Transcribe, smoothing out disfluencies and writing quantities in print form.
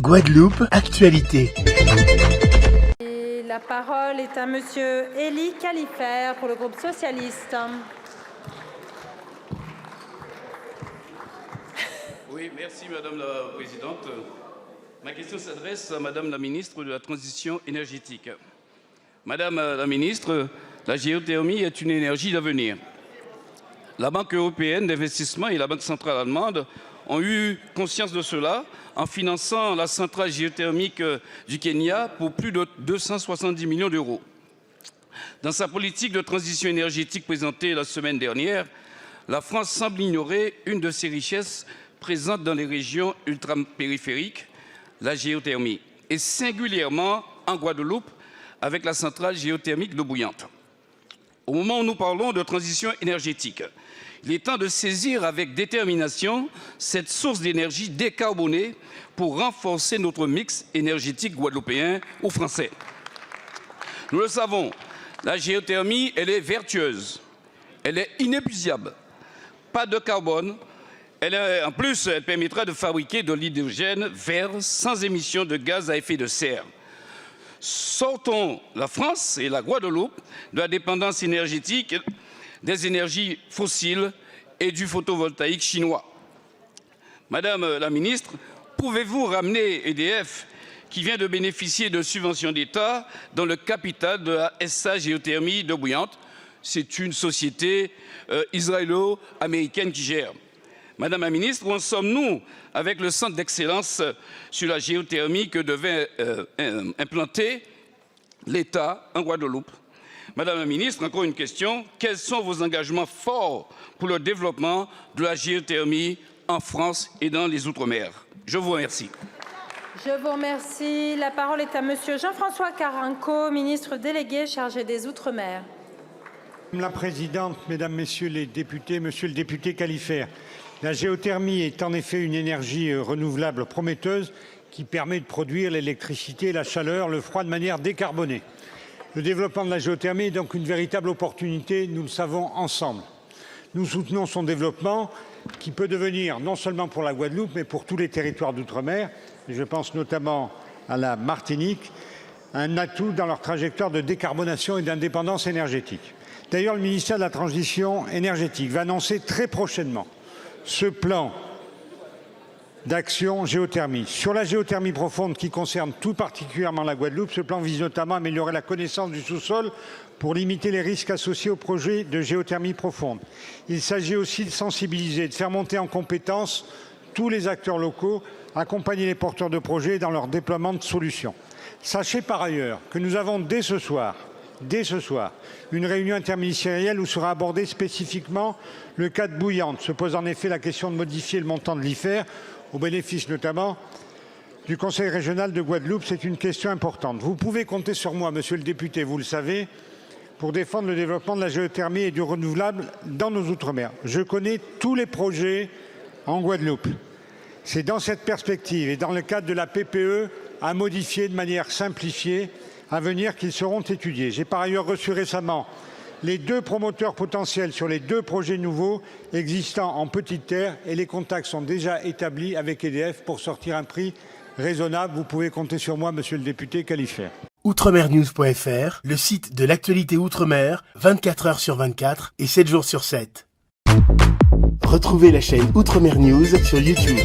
Guadeloupe, actualité. Et la parole est à monsieur Élie Califert pour le groupe socialiste. Oui, merci Madame la Présidente. Ma question s'adresse à Madame la Ministre de la Transition énergétique. Madame la Ministre, la géothermie est une énergie d'avenir. La Banque européenne d'investissement et la Banque centrale allemande ont eu conscience de cela en finançant la centrale géothermique du Kenya pour plus de 270 millions d'euros. Dans sa politique de transition énergétique présentée la semaine dernière, la France semble ignorer une de ses richesses présentes dans les régions ultrapériphériques, la géothermie, et singulièrement en Guadeloupe avec la centrale géothermique d'eau bouillante. Au moment où nous parlons de transition énergétique, il est temps de saisir avec détermination cette source d'énergie décarbonée pour renforcer notre mix énergétique guadeloupéen ou français. Nous le savons, la géothermie, elle est vertueuse, elle est inépuisable, pas de carbone. En plus, elle permettra de fabriquer de l'hydrogène vert sans émission de gaz à effet de serre. Sortons la France et la Guadeloupe de la dépendance énergétique des énergies fossiles et du photovoltaïque chinois. Madame la Ministre, pouvez-vous ramener EDF, qui vient de bénéficier de subventions d'État, dans le capital de la SA Géothermie d'eau bouillante? C'est une société israélo-américaine qui gère. Madame la Ministre, où en sommes-nous avec le centre d'excellence sur la géothermie que devait implanter l'État en Guadeloupe? Madame la Ministre, encore une question. Quels sont vos engagements forts pour le développement de la géothermie en France et dans les Outre-mer? Je vous remercie. Je vous remercie. La parole est à monsieur Jean-François Carenco, ministre délégué chargé des Outre-mer. Madame la Présidente, Mesdames, Messieurs les députés, Monsieur le député Califert, la géothermie est en effet une énergie renouvelable prometteuse qui permet de produire l'électricité, la chaleur, le froid de manière décarbonée. Le développement de la géothermie est donc une véritable opportunité, nous le savons ensemble. Nous soutenons son développement qui peut devenir, non seulement pour la Guadeloupe, mais pour tous les territoires d'outre-mer, et je pense notamment à la Martinique, un atout dans leur trajectoire de décarbonation et d'indépendance énergétique. D'ailleurs, le ministère de la Transition énergétique va annoncer très prochainement ce plan d'action géothermie. Sur la géothermie profonde qui concerne tout particulièrement la Guadeloupe, ce plan vise notamment à améliorer la connaissance du sous-sol pour limiter les risques associés aux projets de géothermie profonde. Il s'agit aussi de sensibiliser, de faire monter en compétence tous les acteurs locaux, accompagner les porteurs de projets dans leur déploiement de solutions. Sachez par ailleurs que nous avons dès ce soir, une réunion interministérielle où sera abordé spécifiquement le cas de Bouillante. Se pose en effet la question de modifier le montant de l'IFER, au bénéfice notamment du Conseil régional de Guadeloupe. C'est une question importante. Vous pouvez compter sur moi, monsieur le député, vous le savez, pour défendre le développement de la géothermie et du renouvelable dans nos Outre-mer. Je connais tous les projets en Guadeloupe. C'est dans cette perspective et dans le cadre de la PPE à modifier de manière simplifiée à venir qu'ils seront étudiés. J'ai par ailleurs reçu récemment les 2 promoteurs potentiels sur les 2 projets nouveaux existants en petite terre et les contacts sont déjà établis avec EDF pour sortir un prix raisonnable. Vous pouvez compter sur moi, monsieur le député Califert. Outremernews.fr, le site de l'actualité Outre-mer, 24 heures sur 24 et 7 jours sur 7. Retrouvez la chaîne Outremer News sur YouTube.